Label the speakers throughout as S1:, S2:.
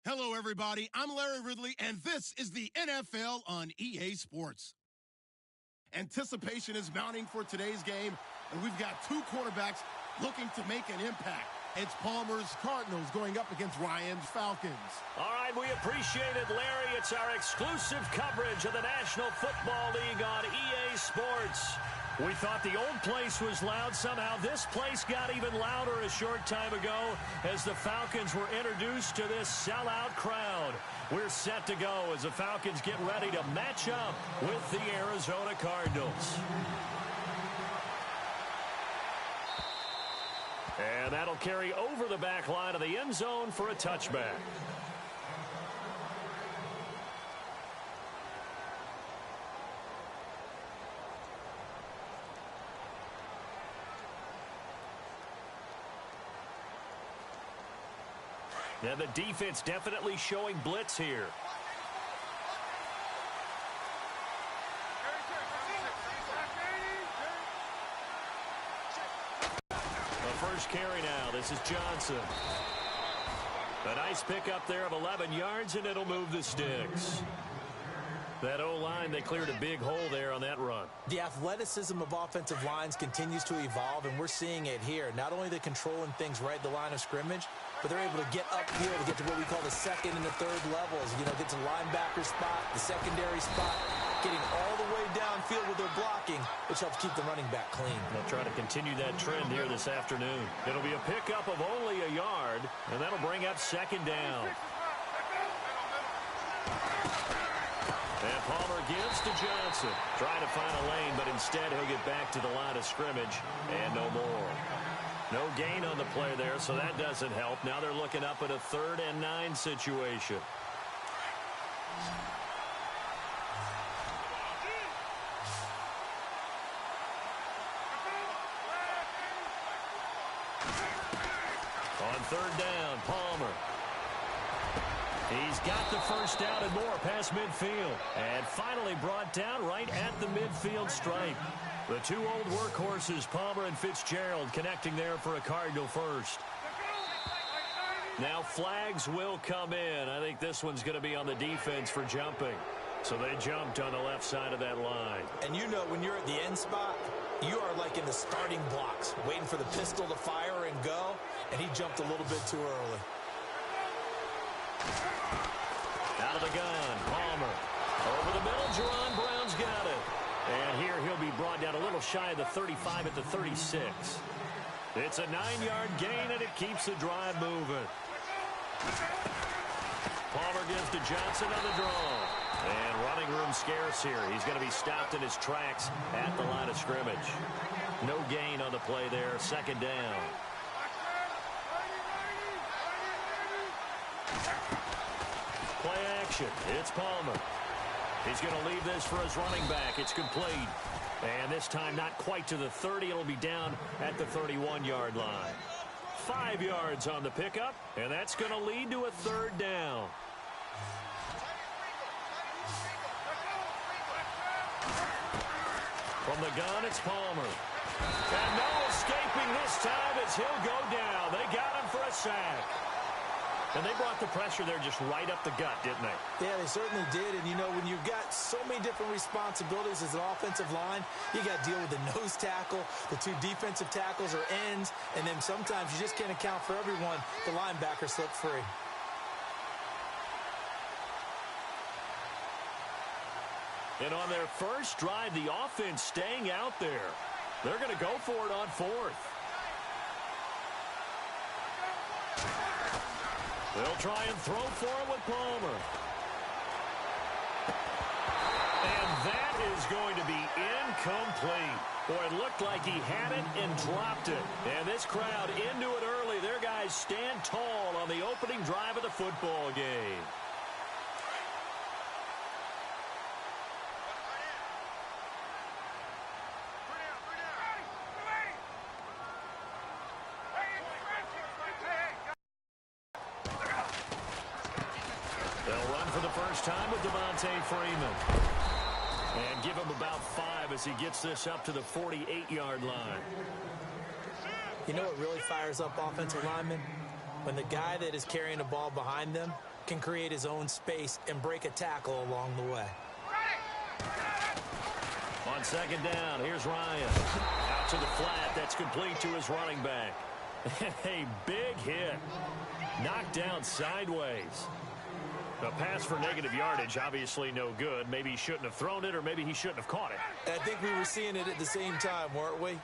S1: Hello, everybody. I'm Larry Ridley, and this is the NFL on EA Sports. Anticipation is mounting for today's game, and we've got two quarterbacks looking to make an impact. It's Palmer's Cardinals going up against Ryan's Falcons.
S2: All right, we appreciate it, Larry. It's our exclusive coverage of the National Football League on EA Sports. We thought the old place was loud. Somehow this place got even louder a short time ago as the Falcons were introduced to this sellout crowd. We're set to go as the Falcons get ready to match up with the Arizona Cardinals. And that'll carry over the back line of the end zone for a touchback. Now the defense definitely showing blitz here. The first carry now. This is Johnson. A nice pickup there of 11 yards, and it'll move the sticks. That O-line, they cleared a big hole there on that run.
S3: The athleticism of offensive lines continues to evolve, and we're seeing it here. Not only are they controlling things right at the line of scrimmage, but they're able to get upfield to get to what we call the second and the third levels. You know, get to the linebacker spot, the secondary spot, getting all the way downfield with their blocking, which helps keep the running back clean.
S2: They'll try to continue that trend here this afternoon. It'll be a pickup of only a yard, and that'll bring up second down. And Palmer gives to Johnson. Trying to find a lane, but instead he'll get back to the line of scrimmage and no more. No gain on the play there, so that doesn't help. Now they're looking up at a 3rd and 9 situation. On 3rd down, Palmer. He's got the first down and more past midfield. And finally brought down right at the midfield stripe. The two old workhorses, Palmer and Fitzgerald, connecting there for a Cardinal first. Now flags will come in. I think this one's going to be on the defense for jumping. So they jumped on the left side of that line.
S3: And you know when you're at the end spot, you are like in the starting blocks, waiting for the pistol to fire and go. And he jumped a little bit too early.
S2: Out of the gun, Palmer. Over the middle, Jerron Brown's got it. And here he'll be brought down a little shy of the 35 at the 36. It's a 9-yard gain, and it keeps the drive moving. Palmer gives to Johnson on the draw. And running room scarce here. He's going to be stopped in his tracks at the line of scrimmage. No gain on the play there. Second down. Play action. It's Palmer. He's going to leave this for his running back. It's complete. And this time not quite to the 30. It'll be down at the 31-yard line. 5 yards on the pickup, and that's going to lead to a 3rd down. From the gun, it's Palmer. And no escaping this time as he'll go down. They got him for a sack. And they brought the pressure there just right up the gut, didn't they?
S3: Yeah, they certainly did. And, you know, when you've got so many different responsibilities as an offensive line, you got to deal with the nose tackle, the two defensive tackles or ends, and then sometimes you just can't account for everyone. The linebacker slipped free.
S2: And on their first drive, the offense staying out there. They're going to go for it on 4th. They'll try and throw for it with Palmer. And that is going to be incomplete. Boy, it looked like he had it and dropped it. And this crowd into it early. Their guys stand tall on the opening drive of the football game. Time with Devontae Freeman. And give him about 5 as he gets this up to the 48-yard line.
S3: You know what really fires up offensive linemen? When the guy that is carrying the ball behind them can create his own space and break a tackle along the way.
S2: On second down, here's Ryan. Out to the flat. That's complete to his running back. A big hit. Knocked down sideways. A pass for negative yardage, obviously no good. Maybe he shouldn't have thrown it, or maybe he shouldn't have caught it.
S3: And I think we were seeing it at the same time, weren't we?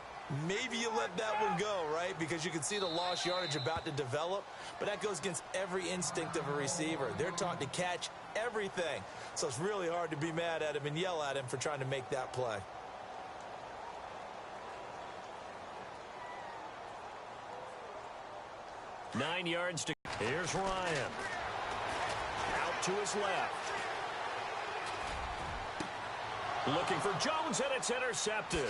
S3: Maybe you let that one go, right? Because you can see the lost yardage about to develop. But that goes against every instinct of a receiver. They're taught to catch everything. So it's really hard to be mad at him and yell at him for trying to make that play.
S2: Nine yards to... Here's Ryan. Out to his left. Looking for Jones, and it's intercepted.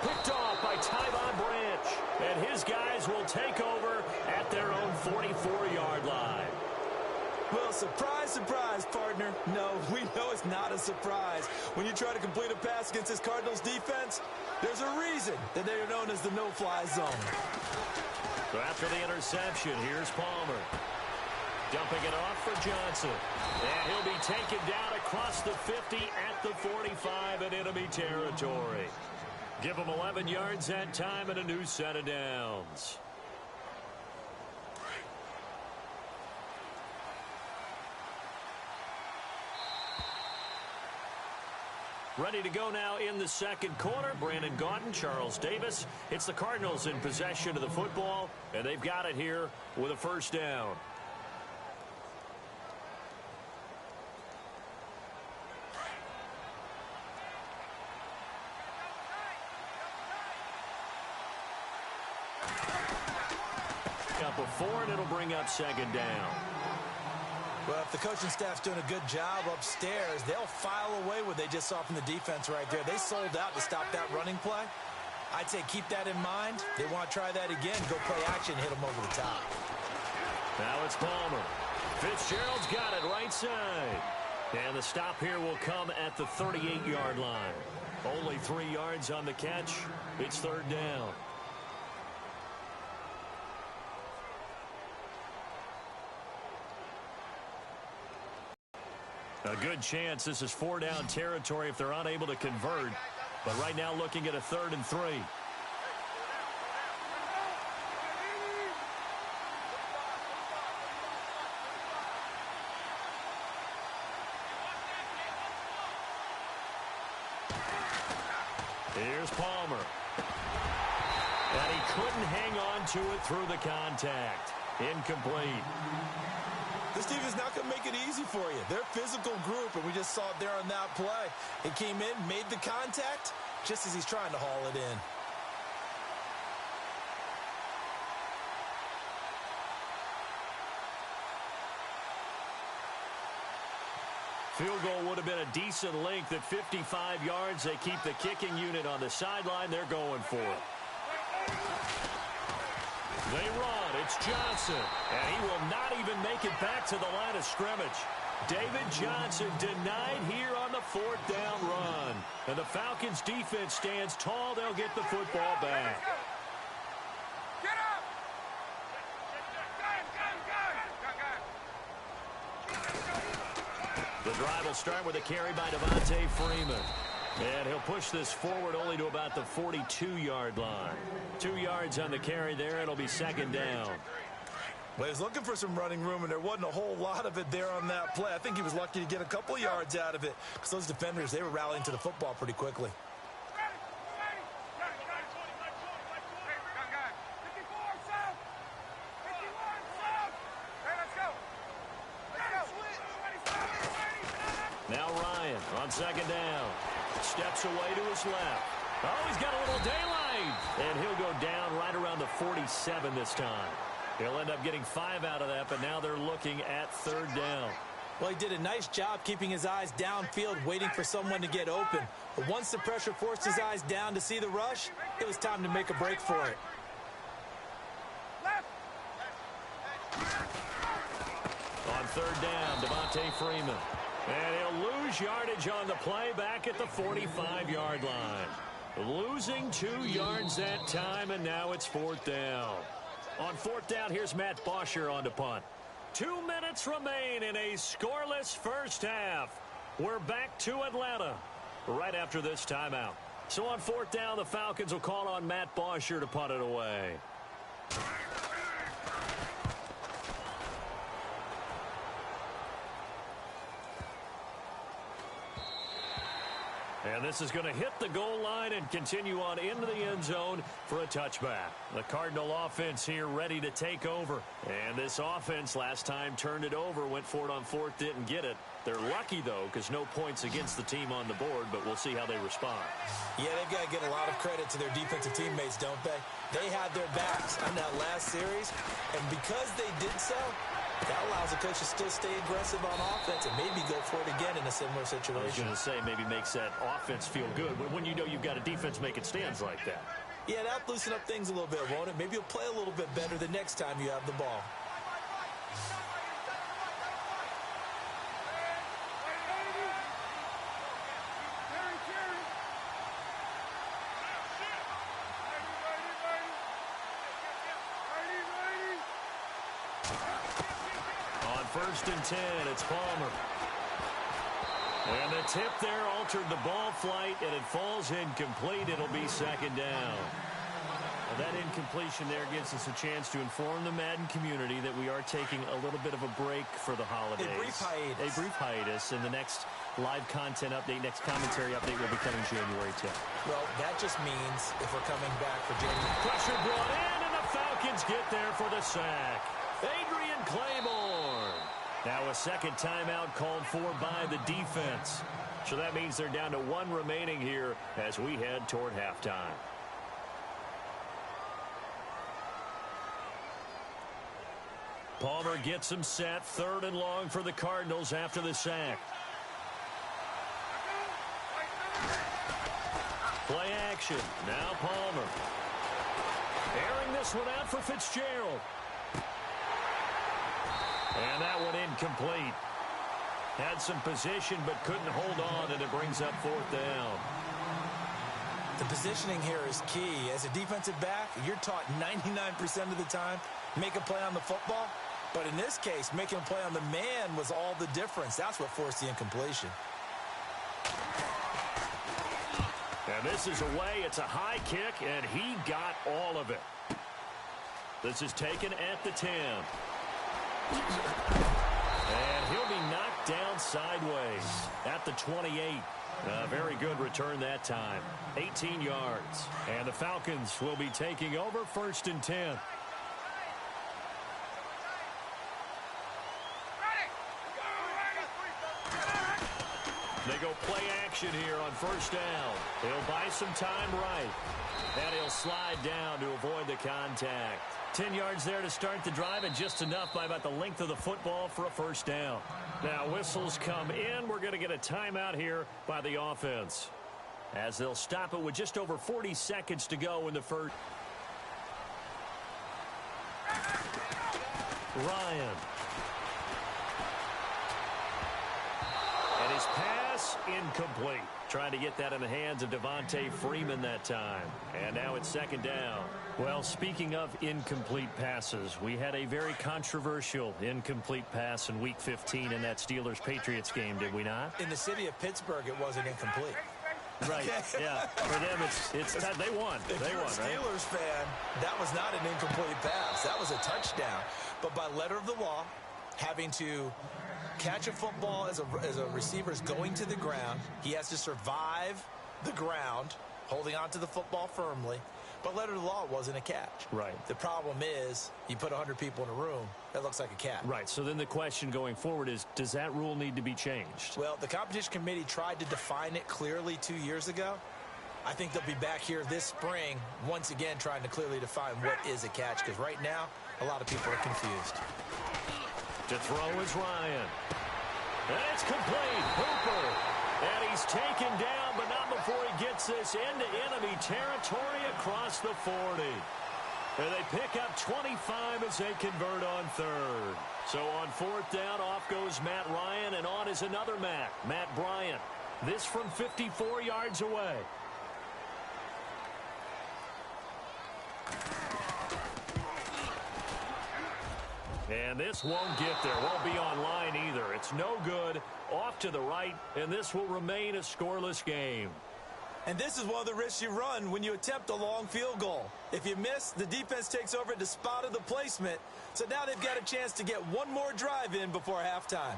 S2: Picked off by Tyvon Branch. And his guys will take over at their own 44-yard line.
S3: Well, surprise, surprise, partner. No, we know it's not a surprise. When you try to complete a pass against this Cardinals defense, there's a reason that they are known as the no-fly zone.
S2: So after the interception, here's Palmer. Dumping it off for Johnson. And he'll be taken down across the 50 at the 45 in enemy territory. Give him 11 yards that time and a new set of downs. Ready to go now in the second quarter. Brandon Gaudin, Charles Davis. It's the Cardinals in possession of the football, and they've got it here with a first down. Up a 4, and it'll bring up second down.
S3: Well, if the coaching staff's doing a good job upstairs, they'll file away what they just saw from the defense right there. They sold out to stop that running play. I'd say keep that in mind. They want to try that again. Go play action, hit them over the top.
S2: Now it's Palmer. Fitzgerald's got it right side. And the stop here will come at the 38-yard line. Only 3 yards on the catch. It's third down. A good chance this is 4-down territory if they're unable to convert. But right now looking at a 3rd and 3. Here's Palmer. And he couldn't hang on to it through the contact. Incomplete.
S3: This team is not going to make it easy for you. They're a physical group, and we just saw it there on that play. It came in, made the contact, just as he's trying to haul it in.
S2: Field goal would have been a decent length at 55 yards. They keep the kicking unit on the sideline. They're going for it. They run. It's Johnson. And he will not even make it back to the line of scrimmage. David Johnson denied here on the 4th down run. And the Falcons defense stands tall. They'll get the football back.
S4: Get up!
S2: The drive will start with a carry by Devontae Freeman. And he'll push this forward only to about the 42-yard line. 2 yards on the carry there. It'll be second down.
S3: Well, he was looking for some running room, and there wasn't a whole lot of it there on that play. I think he was lucky to get a couple of yards out of it because those defenders, they were rallying to the football pretty quickly.
S2: Now Ryan on second down. Steps away to his left. Oh, he's got a little daylight. And he'll go down right around the 47 this time. He'll end up getting 5 out of that, but now they're looking at third down.
S3: Well, he did a nice job keeping his eyes downfield, waiting for someone to get open. But once the pressure forced his eyes down to see the rush, it was time to make a break for it.
S2: On third down, Devontae Freeman. And he'll lose yardage on the play back at the 45-yard line. Losing 2 yards that time, and now it's 4th down. On 4th down, here's Matt Bosher on to punt. 2 minutes remain in a scoreless first half. We're back to Atlanta right after this timeout. So on 4th down, the Falcons will call on Matt Bosher to punt it away. And this is going to hit the goal line and continue on into the end zone for a touchback. The Cardinal offense here ready to take over. And this offense last time turned it over, went for it on 4th, didn't get it. They're lucky, though, because no points against the team on the board, but we'll see how they respond.
S3: Yeah, they've got to get a lot of credit to their defensive teammates, don't they? They had their backs on that last series, and because they did so, that allows the coach to still stay aggressive on offense and maybe go for it again in a similar situation.
S2: I was going to say maybe makes that offense feel good when you know you've got a defense making stands like that.
S3: Yeah, that'll loosen up things a little bit, won't it? Maybe you'll play a little bit better the next time you have the ball.
S2: On 1st and 10, it's Palmer. And the tip there altered the ball flight, and it falls incomplete. It'll be 2nd down. Well, that incompletion there gives us a chance to inform the Madden community that we are taking a little bit of a break for the holidays. A brief hiatus. And the next live content update, next commentary update will be coming January 10th.
S3: Well, that just means if we're coming back for January.
S2: Pressure brought in, and the Falcons get there for the sack. Adrian Claiborne. Now a second timeout called for by the defense. So that means they're down to 1 remaining here as we head toward halftime. Palmer gets him set. 3rd and long for the Cardinals after the sack. Play action. Now Palmer. Airing this one out for Fitzgerald. And that one incomplete. Had some position but couldn't hold on, and it brings up 4th down.
S3: The positioning here is key. As a defensive back, you're taught 99% of the time, make a play on the football. But in this case, making a play on the man was all the difference. That's what forced the incompletion.
S2: And this is away. It's a high kick, and he got all of it. This is taken at the 10. And he'll be knocked down sideways at the 28. Very good return that time. 18 yards. And the Falcons will be taking over 1st and 10. They go play action here on 1st down. He'll buy some time right. And he'll slide down to avoid the contact. 10 yards there to start the drive, and just enough by about the length of the football for a 1st down. Now whistles come in. We're going to get a timeout here by the offense, as they'll stop it with just over 40 seconds to go in the first. Ryan. And his pass incomplete. Trying to get that in the hands of Devontae Freeman that time. And now it's 2nd down. Well, speaking of incomplete passes, we had a very controversial incomplete pass in Week 15 in that Steelers-Patriots game, did we not?
S3: In the city of Pittsburgh, it wasn't incomplete.
S2: Right, yeah. For them, it's they won.
S3: If
S2: they
S3: you're
S2: won,
S3: a Steelers fan, that was not an incomplete pass. That was a touchdown. But by letter of the law, having to catch a football as a receiver is going to the ground, he has to survive the ground, holding onto the football firmly. But letter of the law, it wasn't a catch.
S2: Right.
S3: The problem is you put 100 people in a room, that looks like a catch.
S2: Right. So then the question going forward is, does that rule need to be changed?
S3: Well, the competition committee tried to define it clearly 2 years ago. I think they'll be back here this spring once again trying to clearly define what is a catch, because right now a lot of people are confused.
S2: To throw is Ryan. And it's complete. Hooper. And he's taken down, but not before he gets this into enemy territory across the 40. And they pick up 25 as they convert on 3rd. So on 4th down, off goes Matt Ryan, and on is another Matt Bryant. This from 54 yards away. And this won't get there. Won't be online either. It's no good. Off to the right, and this will remain a scoreless game.
S3: And this is one of the risks you run when you attempt a long field goal. If you miss, the defense takes over at the spot of the placement. So now they've got a chance to get one more drive in before halftime.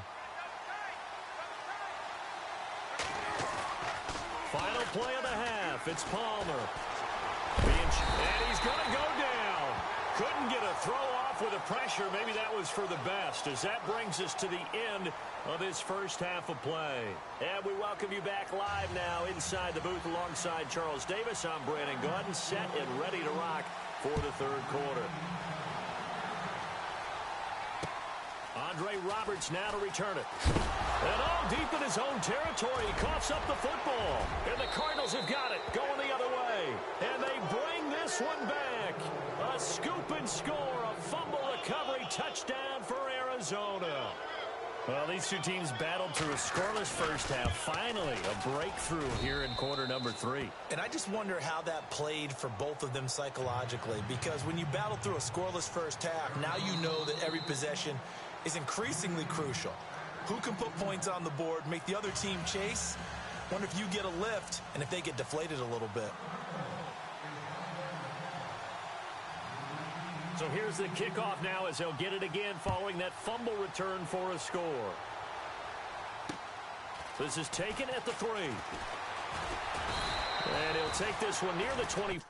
S2: Final play of the half. It's Palmer. And he's going to go down. Couldn't get a throw off with the pressure. Maybe that was for the best, as that brings us to the end of this first half of play. And we welcome you back live now inside the booth alongside Charles Davis. I'm Brandon Gaudin, set and ready to rock for the third quarter. Andre Roberts now to return it. And all deep in his own territory, he coughs up the football. And the Cardinals have got it, going the other way. And they bring this one back. A scoop and score, a fumble recovery touchdown for Arizona. Well, these two teams battled through a scoreless first half. Finally, a breakthrough here in quarter number 3.
S3: And I just wonder how that played for both of them psychologically, because when you battle through a scoreless first half, now you know that every possession is increasingly crucial. Who can put points on the board, make the other team chase? Wonder if you get a lift and if they get deflated a little bit.
S2: So here's the kickoff now as they'll get it again following that fumble return for a score. This is taken at the 3. And he'll take this one near the 20.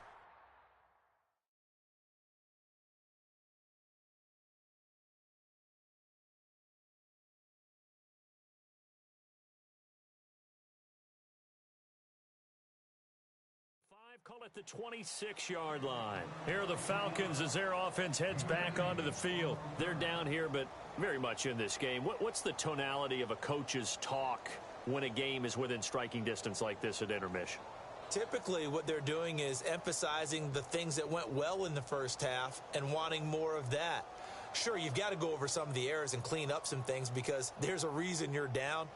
S2: Call it the 26-yard line. Here are the Falcons as their offense heads back onto the field. They're down here, but very much in this game. What's the tonality of a coach's talk when a game is within striking distance like this at intermission?
S3: Typically, what they're doing is emphasizing the things that went well in the first half and wanting more of that. Sure, you've got to go over some of the errors and clean up some things because there's a reason you're down.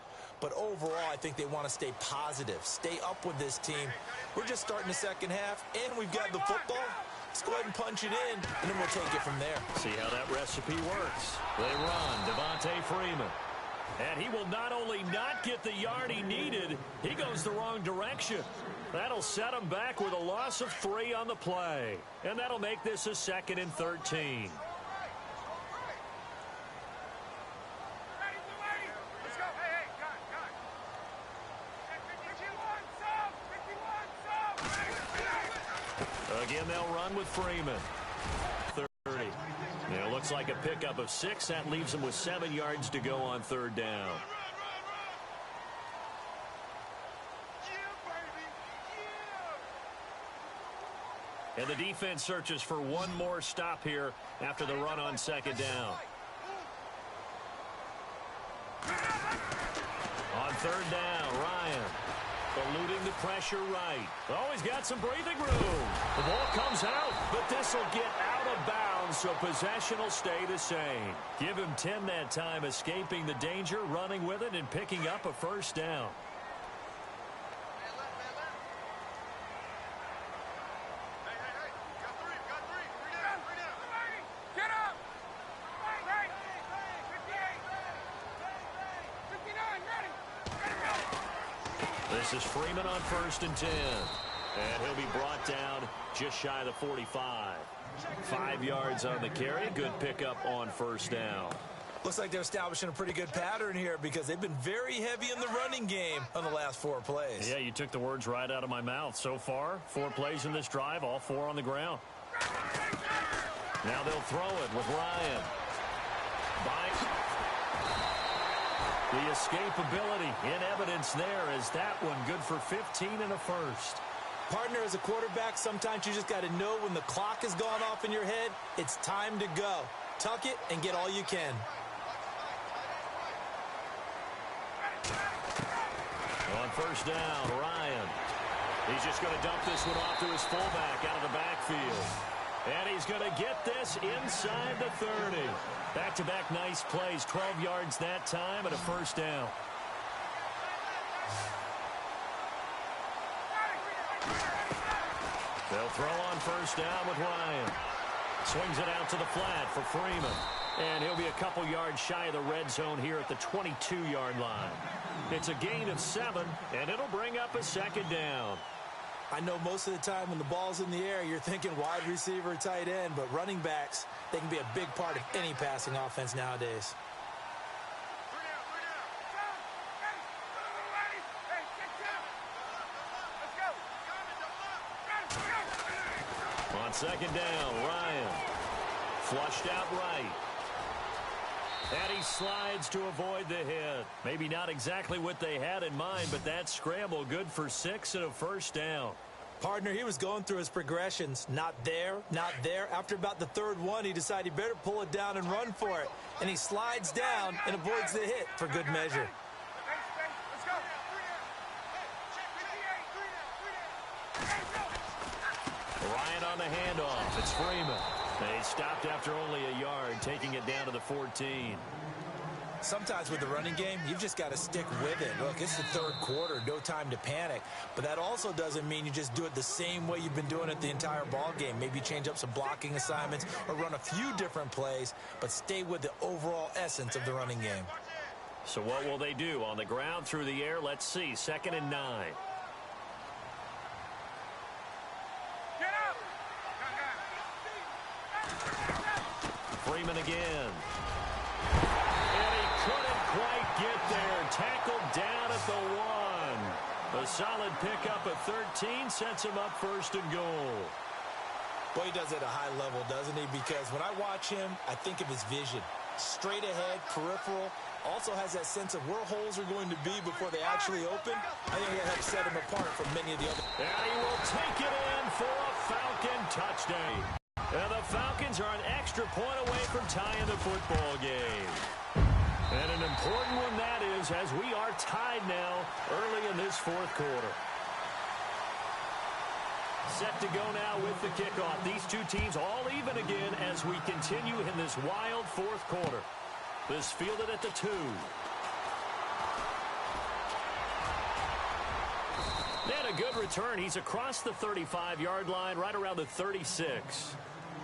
S3: But overall, I think they want to stay positive, stay up with this team. We're just starting the second half, and we've got the football. Let's go ahead and punch it in, and then we'll take it from there.
S2: See how that recipe works. They run, Devontae Freeman. And he will not only not get the yard he needed, he goes the wrong direction. That'll set him back with a loss of 3 on the play. And that'll make this a 2nd and 13. Again, they'll run with Freeman. 30. Now, it looks like a pickup of 6. That leaves them with 7 yards to go on 3rd down. And the defense searches for one more stop here after the run on 2nd down. On 3rd down, Ryan. Eluding the pressure right. Oh, he's got some breathing room. The ball comes out, but this will get out of bounds, so possession will stay the same. Give him 10 that time, escaping the danger, running with it, and picking up a 1st down. This is Freeman on 1st and 10. And he'll be brought down just shy of the 45. 5 yards on the carry. Good pickup on 1st down.
S3: Looks like they're establishing a pretty good pattern here because they've been very heavy in the running game on the last 4 plays.
S2: Yeah, you took the words right out of my mouth. So far, 4 plays in this drive, all 4 on the ground. Now they'll throw it with Ryan. The escapability in evidence there is that one good for 15 and a 1st.
S3: Partner, as a quarterback, sometimes you just got to know when the clock has gone off in your head, it's time to go. Tuck it and get all you can.
S2: On 1st down, Ryan. He's just going to dump this one off to his fullback out of the backfield. And he's going to get this inside the 30. Back-to-back nice plays, 12 yards that time and a 1st down. They'll throw on 1st down with Ryan. Swings it out to the flat for Freeman. And he'll be a couple yards shy of the red zone here at the 22-yard line. It's a gain of 7, and it'll bring up a second down.
S3: I know most of the time when the ball's in the air, you're thinking wide receiver, tight end, but running backs, they can be a big part of any passing offense nowadays.
S2: On second down, Ryan flushed out right. And he slides to avoid the hit. Maybe not exactly what they had in mind, but that scramble good for 6 and a first down.
S3: Partner, he was going through his progressions. Not there, not there. After about the third one, he decided he better pull it down and run for it. And he slides down and avoids the hit for good measure.
S2: Ryan on the handoff. It's Freeman. They stopped after only a yard, taking it down to the 14.
S3: Sometimes with the running game, you've just got to stick with it. Look, it's the third quarter, no time to panic. But that also doesn't mean you just do it the same way you've been doing it the entire ball game. Maybe change up some blocking assignments or run a few different plays, but stay with the overall essence of the running game.
S2: So what will they do? On the ground, through the air, let's see. 2nd and 9. Freeman again. And he couldn't quite get there. Tackled down at the 1. A solid pickup at 13 sets him up 1st and goal.
S3: Well, he does it at a high level, doesn't he? Because when I watch him, I think of his vision. Straight ahead, peripheral. Also has that sense of where holes are going to be before they actually open. I think that helps set him apart from many of the other.
S2: And he will take it in for a Falcon touchdown. And the Falcons are an extra point away from tying the football game. And an important one that is, as we are tied now early in this 4th quarter. Set to go now with the kickoff. These two teams all even again as we continue in this wild 4th quarter. This fielded at the 2. And a good return. He's across the 35-yard line, right around the 36.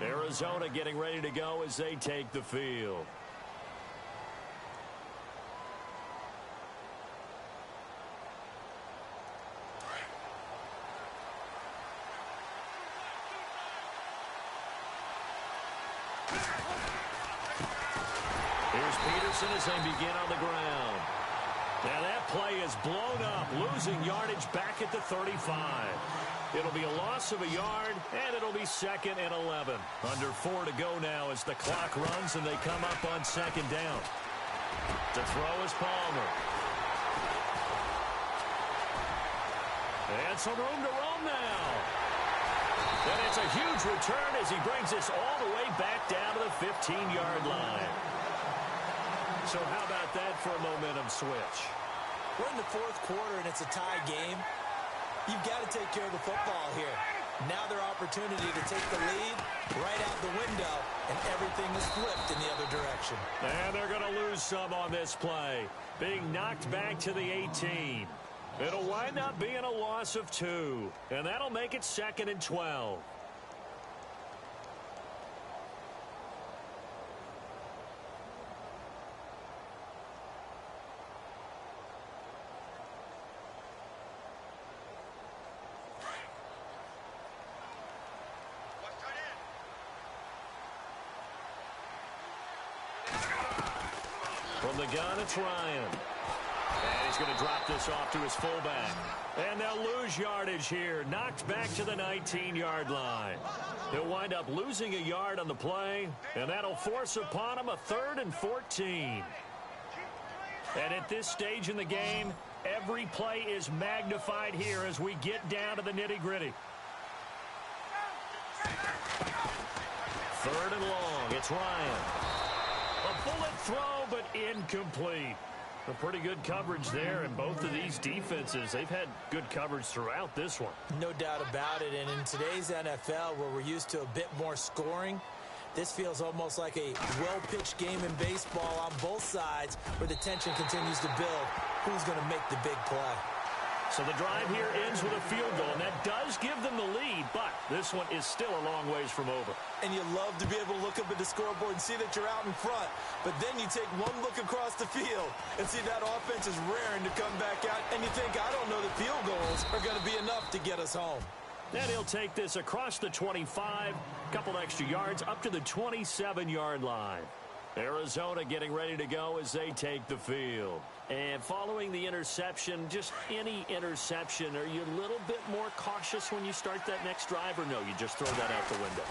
S2: Arizona getting ready to go as they take the field. Here's Peterson as they begin on the ground. Now that play is blown up, losing yardage back at the 35. It'll be a loss of a yard, and it'll be 2nd and 11. Under 4 to go now as the clock runs and they come up on 2nd down. To throw is Palmer. And some room to roam now. And it's a huge return as he brings this all the way back down to the 15-yard line. So how about that for a momentum switch?
S3: We're in the 4th quarter, and it's a tie game. You've got to take care of the football here. Now their opportunity to take the lead right out the window, and everything is flipped in the other direction.
S2: And they're going to lose some on this play, being knocked back to the 18. It'll wind up being a loss of 2, and that'll make it 2nd and 12. From the gun, it's Ryan. And he's going to drop this off to his fullback. And they'll lose yardage here. Knocked back to the 19-yard line. He'll wind up losing a yard on the play, and that'll force upon him a 3rd and 14. And at this stage in the game, every play is magnified here as we get down to the nitty-gritty. 3rd and long. It's Ryan. A bullet throw, but incomplete. A pretty good coverage there, and both of these defenses, they've had good coverage throughout this one.
S3: No doubt about it, and in today's NFL, where we're used to a bit more scoring, this feels almost like a well-pitched game in baseball on both sides, where the tension continues to build. Who's going to make the big play?
S2: So the drive here ends with a field goal, and that does give them the lead, but this one is still a long ways from over.
S3: And you love to be able to look up at the scoreboard and see that you're out in front, but then you take one look across the field and see that offense is raring to come back out, and you think, I don't know that field goals are going to be enough to get us home.
S2: Then he'll take this across the 25, couple extra yards, up to the 27-yard line. Arizona getting ready to go as they take the field. And following the interception, just any interception, are you a little bit more cautious when you start that next drive, or no, you just throw that out the window?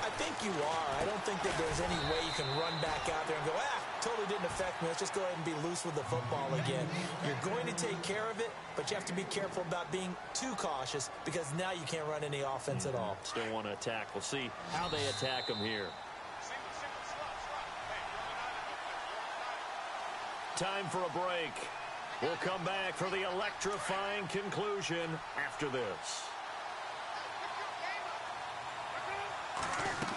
S3: I think you are. I don't think that there's any way you can run back out there and go, totally didn't affect me. Let's just go ahead and be loose with the football again. You're going to take care of it, but you have to be careful about being too cautious because now you can't run any offense at all.
S2: Still want to attack. We'll see how they attack them here. Time for a break. We'll come back for the electrifying conclusion after this.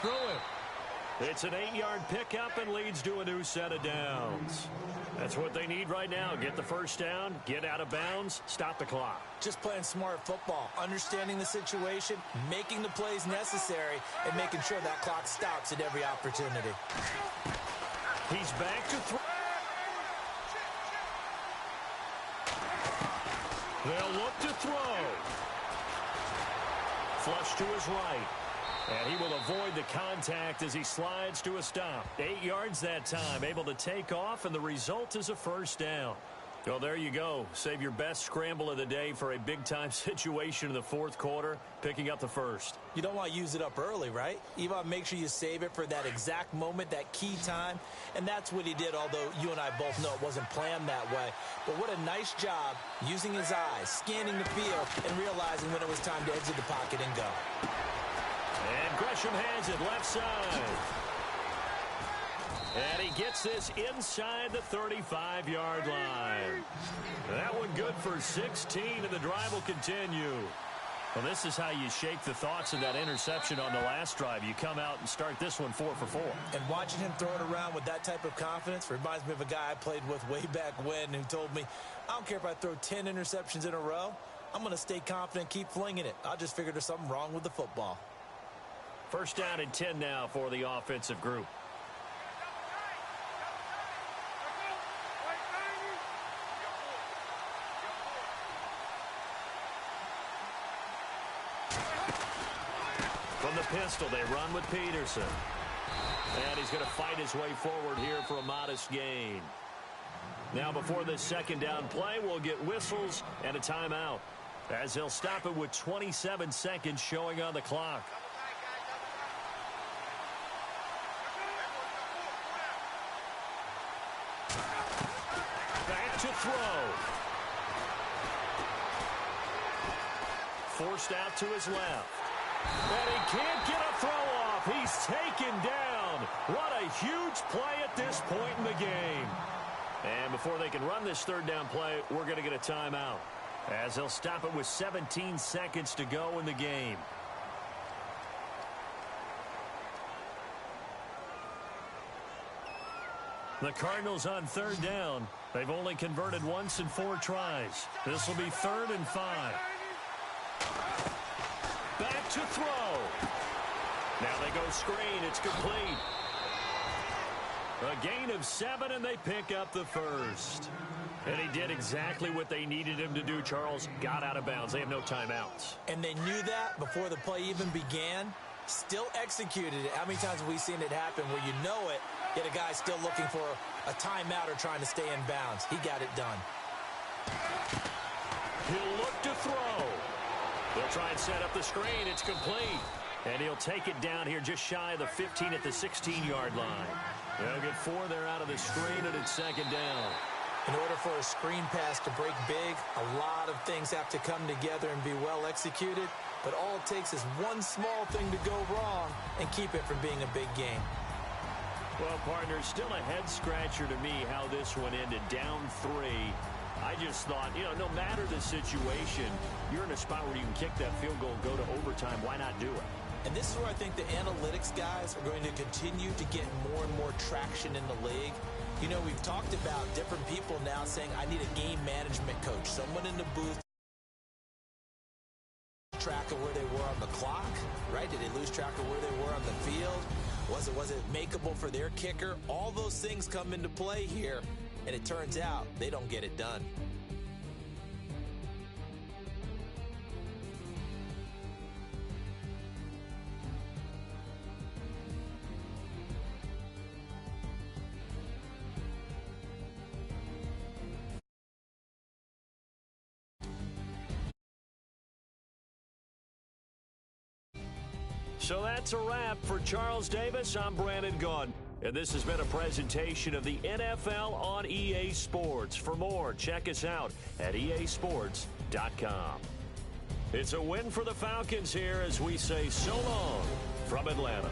S5: Throw it.
S2: It's an 8-yard pickup and leads to a new set of downs. That's what they need right now. Get the first down, get out of bounds, stop the clock.
S3: Just playing smart football, understanding the situation, making the plays necessary, and making sure that clock stops at every opportunity.
S2: He's back to throw. They'll look to throw. Flush to his right. And he will avoid the contact as he slides to a stop. 8 yards that time, able to take off, and the result is a first down. Well, there you go. Save your best scramble of the day for a big-time situation in the fourth quarter, picking up the first.
S3: You don't want to use it up early, right? You want to make sure you save it for that exact moment, that key time, and that's what he did, although you and I both know it wasn't planned that way. But what a nice job using his eyes, scanning the field, and realizing when it was time to exit the pocket and go.
S2: And Gresham has it left side. And he gets this inside the 35-yard line. That one good for 16, and the drive will continue. Well, this is how you shake the thoughts of that interception on the last drive. You come out and start this one 4 for 4.
S3: And watching him throw it around with that type of confidence reminds me of a guy I played with way back when who told me, I don't care if I throw 10 interceptions in a row. I'm going to stay confident, keep flinging it. I just figured there's something wrong with the football.
S2: First down and 10 now for the offensive group. From the pistol, they run with Peterson. And he's going to fight his way forward here for a modest gain. Now, before this second down play, we'll get whistles and a timeout, as he'll stop it with 27 seconds showing on the clock. Back to throw. Forced out to his left. And he can't get a throw off. He's taken down. What a huge play at this point in the game. And before they can run this third down play, we're going to get a timeout, as they'll stop it with 17 seconds to go in the game. The Cardinals on third down. They've only converted once in 4 tries. This will be 3rd and 5. Back to throw. Now they go screen. It's complete. A gain of 7, and they pick up the first. And he did exactly what they needed him to do, Charles. Got out of bounds. They have no timeouts.
S3: And they knew that before the play even began. Still executed it. How many times have we seen it happen where you know it, yet a guy's still looking for a timeout or trying to stay in bounds? He got it done.
S2: He'll look to throw. They'll try and set up the screen. It's complete. And he'll take it down here just shy of the 15 at the 16-yard line. They'll get 4 there out of the screen, and it's second down.
S3: In order for a screen pass to break big, a lot of things have to come together and be well executed. But all it takes is one small thing to go wrong and keep it from being a big game.
S2: Well, partner, still a head-scratcher to me how this one ended, down 3. I just thought, no matter the situation, you're in a spot where you can kick that field goal, go to overtime. Why not do it?
S3: And this is where I think the analytics guys are going to continue to get more and more traction in the league. We've talked about different people now saying, I need a game management coach, someone in the booth track of where they were on the clock, right? Did they lose track of where they were on the field? Was it makeable for their kicker? All those things come into play here, and it turns out they don't get it done.
S2: So that's a wrap for Charles Davis. I'm Brandon Gaudin, and this has been a presentation of the NFL on EA Sports. For more, check us out at easports.com. It's a win for the Falcons here as we say so long from Atlanta.